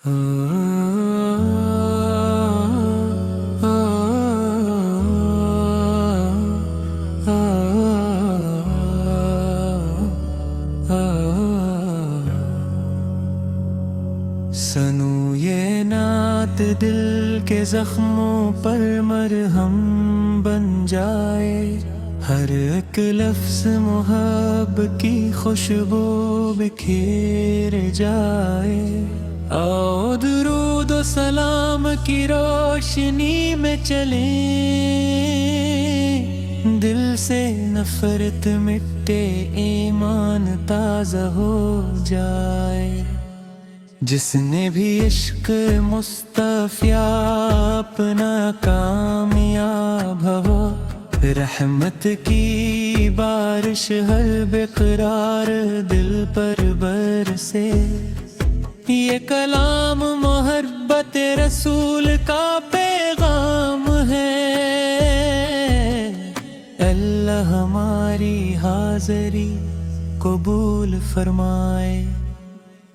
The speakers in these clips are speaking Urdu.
سنو یہ نعت دل کے زخموں پر مرہم بن جائے، ہر ایک لفظ محبت کی خوشبو بکھیر جائے۔ آؤ درود و سلام کی روشنی میں چلیں، دل سے نفرت مٹے ایمان تازہ ہو جائے۔ جس نے بھی عشق مصطفیٰ اپنا کامیاب ہو، رحمت کی بارش ہر بقرار دل پر برسے۔ یہ کلام محبت رسول کا پیغام ہے، اللہ ہماری حاضری قبول فرمائے۔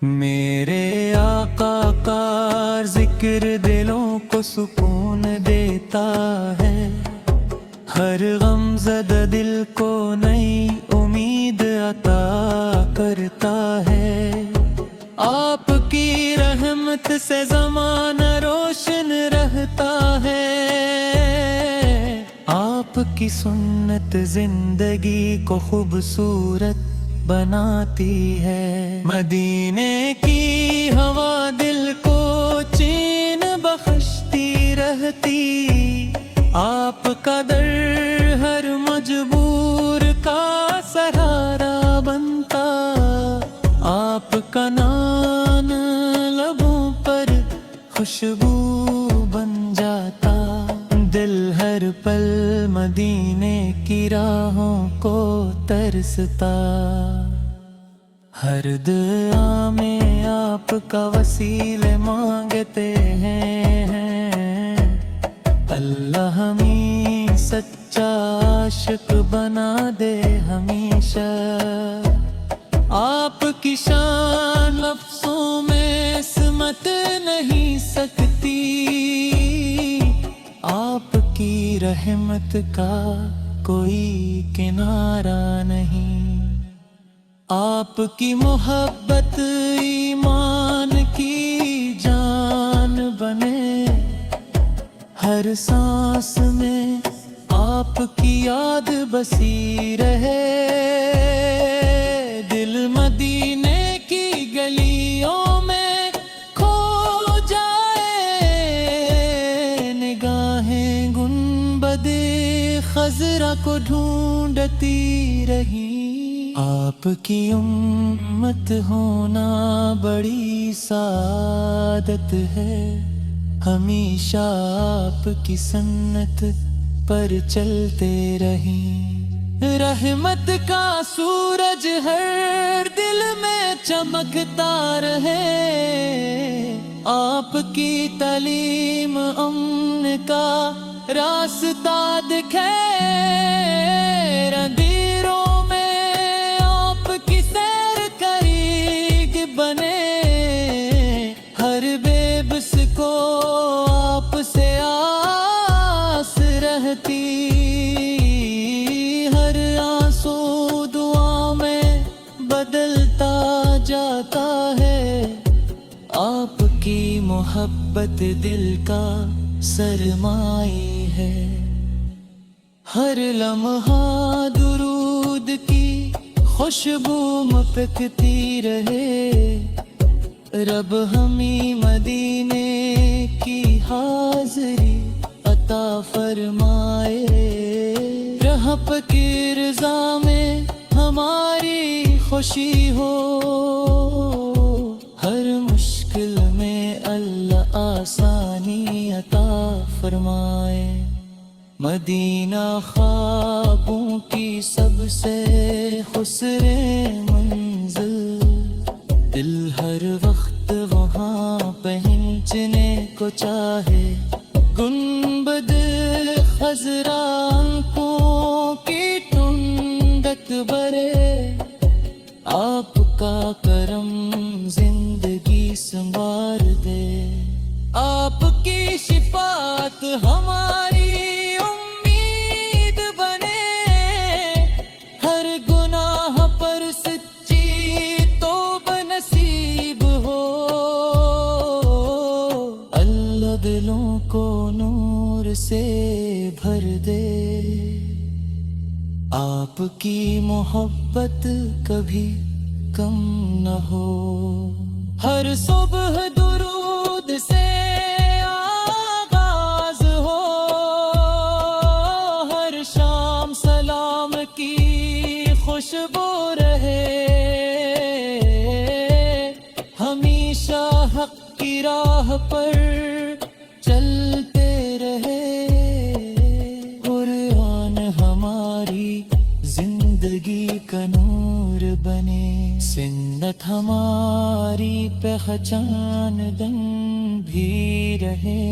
میرے آقا کا ذکر دلوں کو سکون دیتا ہے، ہر غم زدہ دل کو نئی امید عطا کرتا ہے۔ آپ کی رحمت سے زمانہ روشن رہتا ہے، آپ کی سنت زندگی کو خوبصورت بناتی ہے۔ مدینے کی ہوا دل کو چین بخشتی رہتی، آپ کا در ہر مجبور کا سہارا بنتا، آپ کا نام لبوں پر خوشبو بن جاتا، دل ہر پل مدینے کی راہوں کو ترستا۔ ہر دعا میں آپ کا وسیلہ مانگتے ہیں، اللہ ہمیں سچا عاشق بنا دے ہمیشہ۔ آپ کی شان لفظوں میں سمت نہیں سکتی، آپ کی رحمت کا کوئی کنارہ نہیں۔ آپ کی محبت ایمان کی جان بنے، ہر سانس میں آپ کی یاد بسی رہے، دل مدینے کی گلیوں میں کھو جائے، نگاہیں گنبد خضرا کو ڈھونڈتی رہی۔ آپ کی امت ہونا بڑی سعادت ہے، ہمیشہ آپ کی سنت پر چلتے رہیں۔ رحمت کا سورج ہر دل میں چمکتا رہے، آپ کی تعلیم امن کا راستہ دکھے، اندھیروں میں آپ کی سیر قریب بنے، ہر بے بس کو آپ سے آس رہتی، ہر آنسو دعا میں بدلتا جاتا ہے، آپ کی محبت دل کا سرمائی ہے، ہر لمحہ درود کی خوشبو مپکتی رہے، رب ہمیں مدینے کی حاضری عطا فرمائے، رحمت کی رضا میں ہماری خوشی ہو، ہر مشکل میں اللہ آسانی عطا فرمائے۔ مدینہ خوابوں کی سب سے خسرے منزل، دل ہر وقت وہاں پہنچنے کو چاہے، گنبد خضرا آنکھوں کی ٹھنڈک برے، آپ کا کرم زندگی سنوار دے. آپ کی شفاعت ہماری امید بنے, ہر گناہ پر سچی توبہ نصیب ہو. اللہ دلوں کو نور سے بھر دے, آپ کی محبت کبھی کم نہ ہو. ہر صبح درود سے آغاز ہو, ہر شام سلام کی خوشبو رہے. ہمیشہ حق کی راہ پر چلتے رہے. قرآن ہماری زندگی کا نور بنے, سنت ہماری پہچان دن بھی رہے.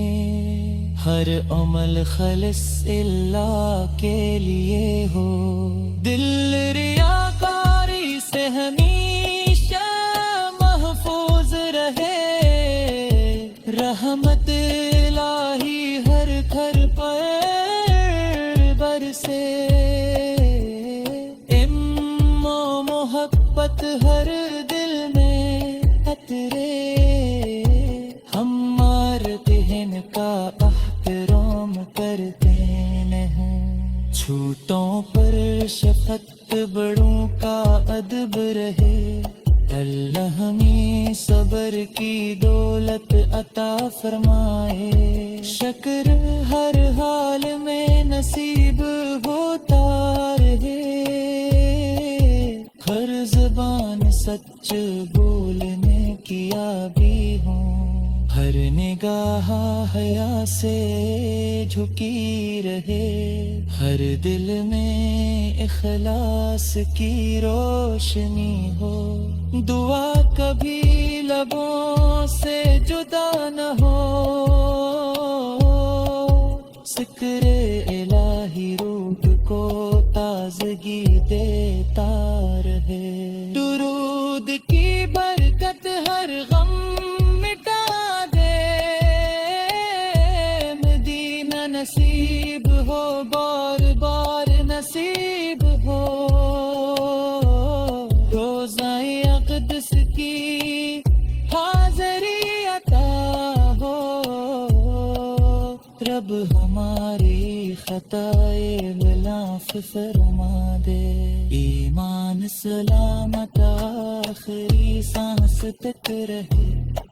ہر عمل خالص اللہ کے لیے ہو, دل ریاکاری سے ہمیشہ محفوظ رہے. رحمت الہی ہر گھر پر برسے, محبت ہر دل میں اترے. ہم مارتے ہیں کا احترام کرتے نہیں, چھوٹوں پر شفقت بڑوں کا ادب رہے. اللہ ہمیں صبر کی دولت عطا فرمائے. شکر ہر حال میں نصیب ہوتا رہے. ہر زبان سچ بولنے کیا بھی ہوں, ہر نگاہ حیا سے جھکی رہے. ہر دل میں اخلاص کی روشنی ہو, دعا کبھی لبوں سے جدا نہ ہو. ذکر الہی روح کو تازگی دیتا رہے. درود کی برکت ہر غم مٹا دے. مدینہ نصیب ہو, بار بار نصیب ہو. روزہ اقدس کی حاضری عطا ہو. رب ہماری خطائے معاف فرما دے. ایمان سلامت آخری سانس تک رہے.